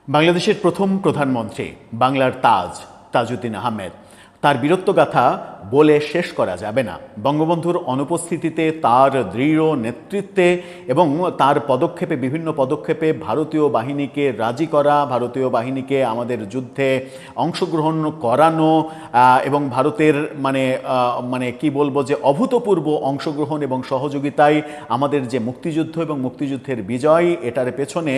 বাংলাদেশের প্রথম প্রধানমন্ত্রী, বাংলার তাজ, তাজউদ্দিন আহমেদ, তার বীরত্বগাথা বলে শেষ করা যাবে না। বঙ্গবন্ধুর অনুপস্থিতিতে তার দৃঢ় নেতৃত্বে এবং তার পদক্ষেপে, বিভিন্ন পদক্ষেপে ভারতীয় বাহিনীকে রাজি করা, ভারতীয় বাহিনীকে আমাদের যুদ্ধে অংশগ্রহণ করানো এবং ভারতের মানে কি বলবো যে অভূতপূর্ব অংশগ্রহণ এবং সহযোগিতায় আমাদের যে মুক্তিযুদ্ধ এবং মুক্তিযুদ্ধের বিজয়, এটার পেছনে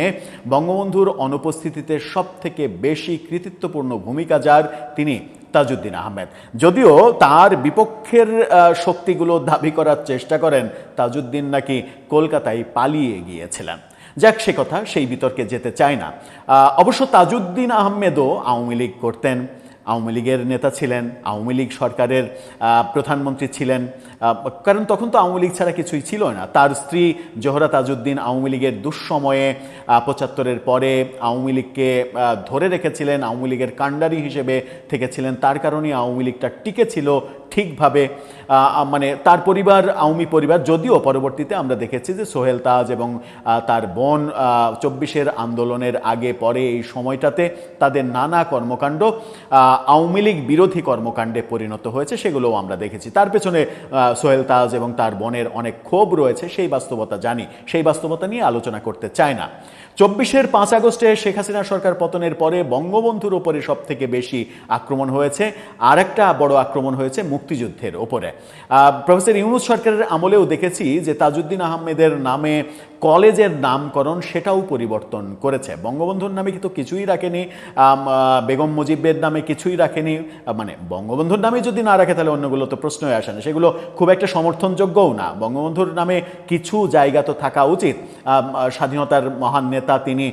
বঙ্গবন্ধুর অনুপস্থিতিতে সবথেকে বেশি কৃতিত্বপূর্ণ ভূমিকা যার, তিনি তাজউদ্দিন আহমেদ। যদিও তার বিপক্ষের শক্তিগুলো দাবি করার চেষ্টা করেন তাজউদ্দিন নাকি কলকাতায় পালিয়ে গিয়েছিলেন। যাক, সে কথা, সেই বিতর্কে যেতে চায় না। অবশ্য তাজউদ্দিন আহমেদও আওয়ামী লীগ করতেন, আওয়ামী লীগের নেতা ছিলেন, আওয়ামী লীগ সরকারের প্রধানমন্ত্রী ছিলেন, কারণ তখন তো আওয়ামী লীগ ছাড়া কিছুই ছিল না। তার স্ত্রী জোহরা তাজউদ্দিন আওয়ামী লীগের দুঃসময়ে ৭৫-এর পরে আওয়ামী লীগকে ধরে রেখেছিলেন, আওয়ামী লীগের কাণ্ডারি হিসেবে থেকেছিলেন। তার কারণে আওয়ামী লীগটা টিকে ছিল ঠিকভাবে। মানে তার পরিবার, আওয়ামী পরিবার, যদিও পরবর্তীতে আমরা দেখেছি যে সোহেল তাজ এবং তার বোন ২৪-এর আন্দোলনের আগে পরে এই সময়টাতে তাদের নানা কর্মকাণ্ড আওয়ামী লীগ বিরোধী কর্মকাণ্ডে পরিণত হয়েছে, সেগুলোও আমরা দেখেছি। তার পেছনে সোহেল তাজ এবং তার বোনের অনেক ক্ষোভ রয়েছে, সেই বাস্তবতা জানি, সেই বাস্তবতা নিয়ে আলোচনা করতে চায় না। ২৪-এর ৫ আগস্টে শেখ হাসিনা সরকার পতনের পরে বঙ্গবন্ধুর ওপরে সব থেকে বেশি আক্রমণ হয়েছে। আর একটা বড় আক্রমণ হয়েছে মুক্তিযুদ্ধের ওপরে। প্রফেসর ইউনূস সরকারের আমলেও দেখেছি যে তাজউদ্দিন আহমেদের নামে কলেজের নামকরণ সেটাও পরিবর্তন করেছে। বঙ্গবন্ধুর নামে কিন্তু কিছুই রাখেনি, বেগম মুজিবের নামে কিছুই রাখেনি। মানে বঙ্গবন্ধুর নামে যদি না রাখে তাহলে অন্যগুলো তো প্রশ্নই আসে না, সেগুলো খুব একটা সমর্থনযোগ্যও না। বঙ্গবন্ধুর নামে কিছু জায়গা তো থাকা উচিত। স্বাধীনতার মহান নেতা তিনি,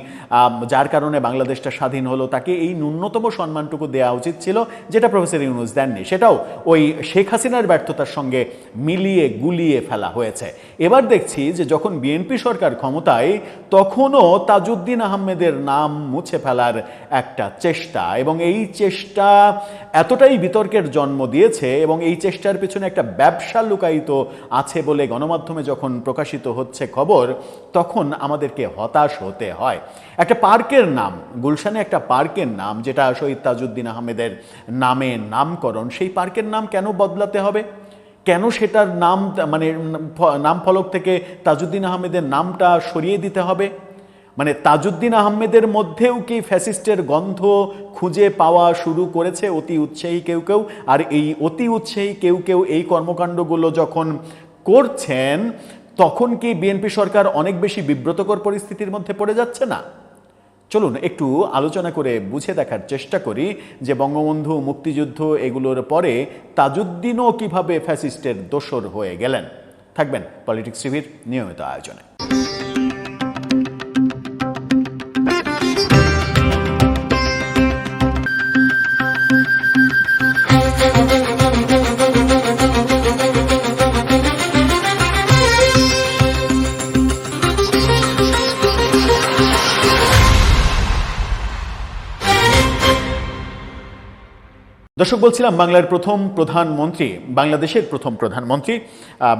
যার কারণে বাংলাদেশটা স্বাধীন হলো, তাকে এই ন্যূনতম সম্মানটুকু দেওয়া উচিত ছিল, যেটা প্রফেসর ইউনূস দেননি। সেটাও ওই শেখ হাসিনার ব্যর্থতার সঙ্গে মিলিয়ে গুলিয়ে ফেলা হয়েছে। এবার দেখছি যে যখন বিএনপি সরকার ক্ষমতায়, তখনও তাজউদ্দিন আহমেদের নাম মুছে ফেলার একটা চেষ্টা, এবং এই চেষ্টা এতটাই বিতর্কের জন্ম দিয়েছে এবং এই চেষ্টার পেছনে একটা ব্যবসা লুকায়িত আছে বলে গণমাধ্যমে যখন প্রকাশিত হচ্ছে খবর, তখন আমাদেরকে হতাশ হতে হয়। একটা পার্কের নাম, গুলশানে একটা পার্কের নাম যেটা শহীদ তাজউদ্দিন আহমেদের নামে নামকরণ, সেই পার্কের নাম কেন বদলাতে হবে? কেন সেটার নাম মানে নাম ফলক থেকে তাজউদ্দিন আহমেদের নামটা সরিয়ে দিতে হবে? মানে তাজউদ্দিন আহমেদের মধ্যেও কি ফ্যাসিস্টের গন্ধ খুঁজে পাওয়া শুরু করেছে অতি উৎসাহী কেউ কেউ? আর এই অতি উৎসাহী কেউ কেউ এই কর্মকাণ্ডগুলো যখন করছেন, তখন কি বিএনপি সরকার অনেক বেশি বিব্রতকর পরিস্থিতির মধ্যে পড়ে যাচ্ছে না? চলুন একটু আলোচনা করে বুঝে দেখার চেষ্টা করি যে বঙ্গবন্ধু, মুক্তিযুদ্ধ, এগুলোর পরে তাজউদ্দিনও কিভাবে ফ্যাসিস্টের দোসর হয়ে গেলেন। থাকবেন পলিটিক্স টিভির নিয়মিত আয়োজনে। দর্শক, বলছিলাম বাংলার প্রথম প্রধানমন্ত্রী, বাংলাদেশের প্রথম প্রধানমন্ত্রী,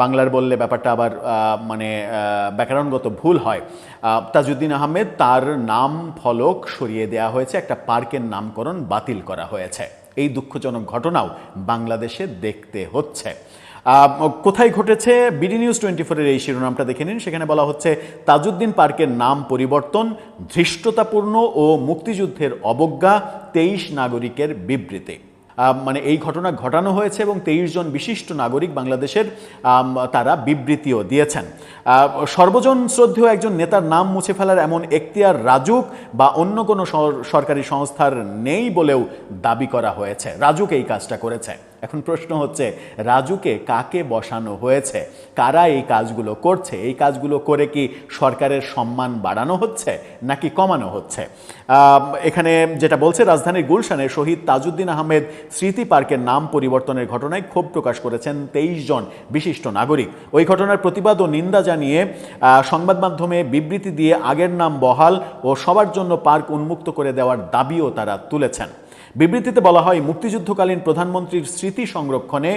বাংলার বললে ব্যাপারটা আবার মানে ব্যাকরণগত ভুল হয়। তাজউদ্দিন আহমেদ, তার নাম ফলক সরিয়ে দেওয়া হয়েছে, একটা পার্কের নামকরণ বাতিল করা হয়েছে। এই দুঃখজনক ঘটনাও বাংলাদেশে দেখতে হচ্ছে। কোথায় ঘটেছে? বিডি নিউজ 24-এর এই শিরোনামটা দেখে নিন। সেখানে বলা হচ্ছে, তাজউদ্দিন পার্কের নাম পরিবর্তন ধৃষ্টতাপূর্ণ ও মুক্তিযুদ্ধের অবজ্ঞা, 23 নাগরিকের বিবৃতি। মানে এই ঘটনা ঘটানো হয়েছে এবং 23 জন বিশিষ্ট নাগরিক বাংলাদেশের, তারা বিবৃতিও দিয়েছেন। সর্বজন শ্রদ্ধেয় একজন নেতার নাম মুছে ফেলার এমন এখতিয়ার রাজুক বা অন্য কোনো সরকারি সংস্থার নেই বলেও দাবি করা হয়েছে। রাজুক এই কাজটা করেছে। এখন প্রশ্ন হচ্ছে, রাজুকে কাকে বসানো হয়েছে? কারা এই কাজগুলো করছে? এই কাজগুলো করে কি সরকারের সম্মান বাড়ানো হচ্ছে নাকি কমানো হচ্ছে? এখানে যেটা বলছে, রাজধানীর গুলশানে শহীদ তাজউদ্দিন আহমেদ স্মৃতি পার্কের নাম পরিবর্তনের ঘটনায় ক্ষোভ প্রকাশ করেছেন 23 জন বিশিষ্ট নাগরিক। ওই ঘটনার প্রতিবাদ ও নিন্দা জানিয়ে সংবাদ মাধ্যমে বিবৃতি দিয়ে আগের নাম বহাল ও সবার জন্য পার্ক উন্মুক্ত করে দেওয়ার দাবিও তারা তুলেছেন। বিবৃতিতে বলা হয়, মুক্তিযুদ্ধকালীন প্রধানমন্ত্রীর স্মৃতি সংরক্ষণে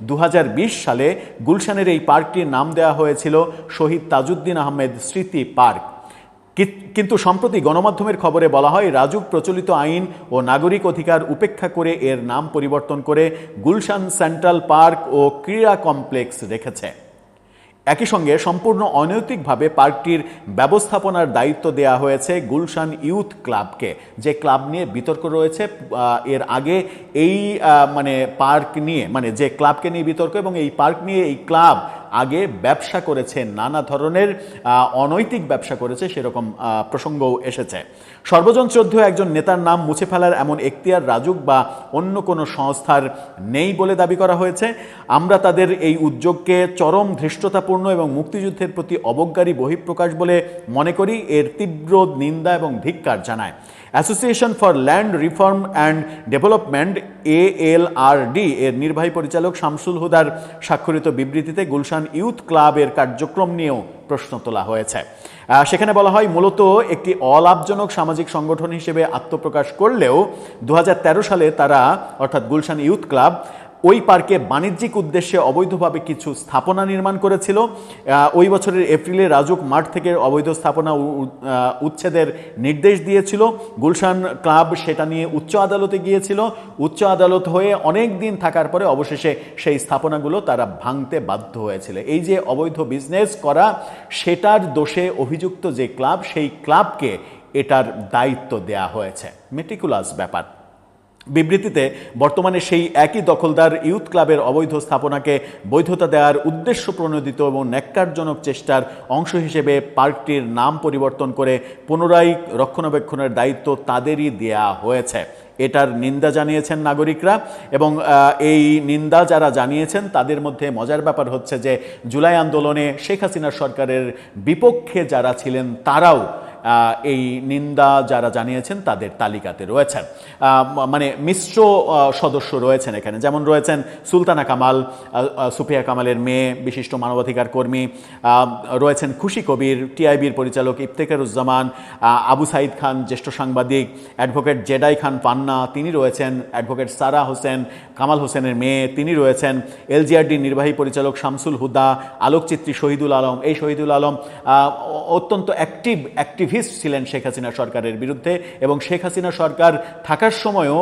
2020 সালে গুলশানের এই পার্কটির নাম দেওয়া হয়েছিল শহীদ তাজউদ্দিন আহমেদ স্মৃতি পার্ক। কিন্তু সম্প্রতি গণমাধ্যমের খবরে বলা হয় রাজুক প্রচলিত আইন ও নাগরিক অধিকার উপেক্ষা করে এর নাম পরিবর্তন করে গুলশান সেন্ট্রাল পার্ক ও ক্রীড়া কমপ্লেক্স রেখেছে। একই সঙ্গে সম্পূর্ণ অনৈতিকভাবে পার্কটির ব্যবস্থাপনার দায়িত্ব দেয়া হয়েছে গুলশান ইউথ ক্লাবকে, যে ক্লাব নিয়ে বিতর্ক রয়েছে। এর আগে এই পার্ক নিয়ে যে ক্লাবকে নিয়ে বিতর্ক, এবং এই পার্ক নিয়ে এই ক্লাব আগে ব্যবসা করেছে, নানা ধরনের অনৈতিক ব্যবসা করেছে, সেরকম প্রসঙ্গও এসেছে। সর্বজন শ্রদ্ধেয় একজন নেতার নাম মুছে ফেলার এমন এখতিয়ার রাজুক বা অন্য কোনো সংস্থার নেই বলে দাবি করা হয়েছে। আমরা তাদের এই উদ্যোগকে চরম ধৃষ্টতাপূর্ণ এবং মুক্তিযুদ্ধের প্রতি অবজ্ঞারী বহিঃপ্রকাশ বলে মনে করি। এর তীব্র নিন্দা এবং ধিক্কার জানায়। Association for land reform and development ALRD এর নির্বাহী পরিচালক শামসুল হুদার স্বাক্ষরিত বিবৃতিতে গুলশান ইউথ ক্লাবের কার্যক্রম নিয়েও প্রশ্ন তোলা হয়েছে। সেখানে বলা হয়, মূলত একটি অলাভজনক সামাজিক সংগঠন হিসেবে আত্মপ্রকাশ করলেও 2013 সালে তারা অর্থাৎ গুলশান ইউথ ক্লাব ওই পার্কে বাণিজ্যিক উদ্দেশ্যে অবৈধভাবে কিছু স্থাপনা নির্মাণ করেছিল। ওই বছরের এপ্রিলে রাজুক মাঠ থেকে অবৈধ স্থাপনা উচ্ছেদের নির্দেশ দিয়েছিল। গুলশান ক্লাব সেটা নিয়ে উচ্চ আদালতে গিয়েছিল। উচ্চ আদালত হয়ে অনেক দিন থাকার পরে অবশেষে সেই স্থাপনাগুলো তারা ভাঙতে বাধ্য হয়েছিল। এই যে অবৈধ বিজনেস করা, সেটার দোষে অভিযুক্ত যে ক্লাব, সেই ক্লাবকে এটার দায়িত্ব দেয়া হয়েছে। মেটিকুলাস ব্যাপার। বিবৃতিতে বর্তমানে সেই একই দখলদার ইউথ ক্লাবের অবৈধ স্থাপনাকে বৈধতা দেওয়ার উদ্দেশ্য প্রণোদিত এবং ন্যাক্কারজনক চেষ্টার অংশ হিসেবে পার্কটির নাম পরিবর্তন করে পুনরায় রক্ষণাবেক্ষণের দায়িত্ব তাদেরই দেয়া হয়েছে। এটার নিন্দা জানিয়েছেন নাগরিকরা, এবং এই নিন্দা যারা জানিয়েছেন তাদের মধ্যে মজার ব্যাপার হচ্ছে যে জুলাই আন্দোলনে শেখ হাসিনা সরকারের বিপক্ষে যারা ছিলেন তারাও এই নিন্দা যারা জানিয়েছেন তাদের তালিকাতে রয়েছেন। মিশ্র সদস্য রয়েছেন এখানে, যেমন রয়েছেন সুলতানা কামাল, সুফিয়া কামালের মেয়ে, বিশিষ্ট মানবাধিকার কর্মী, রয়েছেন খুশি কবির, টিআইবির পরিচালক ইফতেখারুজ্জামান, আবু সাইদ খান জ্যেষ্ঠ সাংবাদিক, অ্যাডভোকেট জেডাই খান পান্না তিনি রয়েছেন, অ্যাডভোকেট সারা হোসেন কামাল হোসেনের মেয়ে তিনি রয়েছেন, LGRD নির্বাহী পরিচালক শামসুল হুদা, আলোকচিত্রী শহীদুল আলম। এই শহীদুল আলম অত্যন্ত অ্যাক্টিভিস্ট ছিলেন শেখ হাসিনা সরকারের বিরুদ্ধে, এবং শেখ হাসিনা সরকার থাকার সময়ও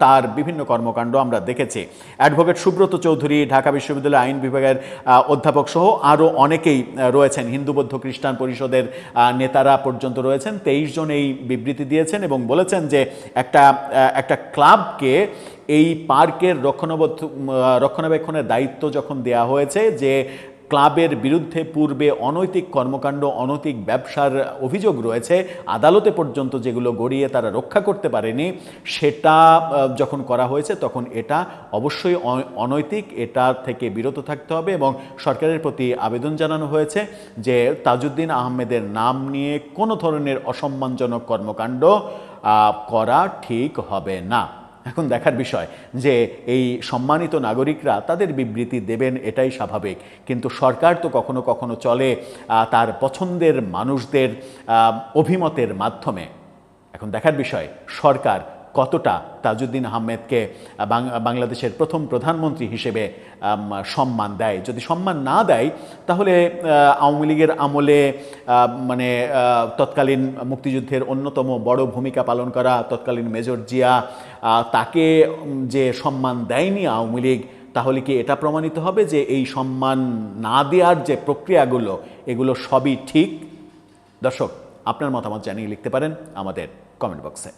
তার বিভিন্ন কর্মকাণ্ড আমরা দেখেছি। অ্যাডভোকেট সুব্রত চৌধুরী, ঢাকা বিশ্ববিদ্যালয়ের আইন বিভাগের অধ্যাপক সহ আরও অনেকেই রয়েছেন। হিন্দু বৌদ্ধ খ্রিস্টান পরিষদের নেতারা পর্যন্ত রয়েছেন। 23 জন এই বিবৃতি দিয়েছেন এবং বলেছেন যে একটা ক্লাবকে এই পার্কের রক্ষণাবেক্ষণের দায়িত্ব যখন দেয়া হয়েছে, যে ক্লাবের বিরুদ্ধে পূর্বে অনৈতিক কর্মকাণ্ড, অনৈতিক ব্যবসার অভিযোগ রয়েছে, আদালতে পর্যন্ত যেগুলো গড়িয়ে তারা রক্ষা করতে পারেনি, সেটা যখন করা হয়েছে তখন এটা অবশ্যই অনৈতিক, এটা থেকে বিরত থাকতে হবে। এবং সরকারের প্রতি আবেদন জানানো হয়েছে যে তাজউদ্দিন আহমেদের নাম নিয়ে কোনো ধরনের অসম্মানজনক কর্মকাণ্ড করা ঠিক হবে না। এখন দেখার বিষয় যে এই সম্মানিত নাগরিকরা তাদের বিবৃতি দেবেন, এটাই স্বাভাবিক, কিন্তু সরকার তো কখনো কখনো চলে তার পছন্দের মানুষদের অভিমতের মাধ্যমে। এখন দেখার বিষয় সরকার কতটা তাজউদ্দিন আহমেদকে বাংলাদেশের প্রথম প্রধানমন্ত্রী হিসেবে সম্মান দেয়। যদি সম্মান না দেয় তাহলে আওয়ামী লীগের আমলে তৎকালীন মুক্তিযুদ্ধের অন্যতম বড় ভূমিকা পালন করা তৎকালীন মেজর জিয়া, তাকে যে সম্মান দেয়নি আওয়ামী লীগ, তাহলে কি এটা প্রমাণিত হবে যে এই সম্মান না দেওয়ার যে প্রক্রিয়াগুলো এগুলো সবই ঠিক? দর্শক, আপনার মতামত জানিয়ে লিখতে পারেন আমাদের কমেন্ট বক্সে।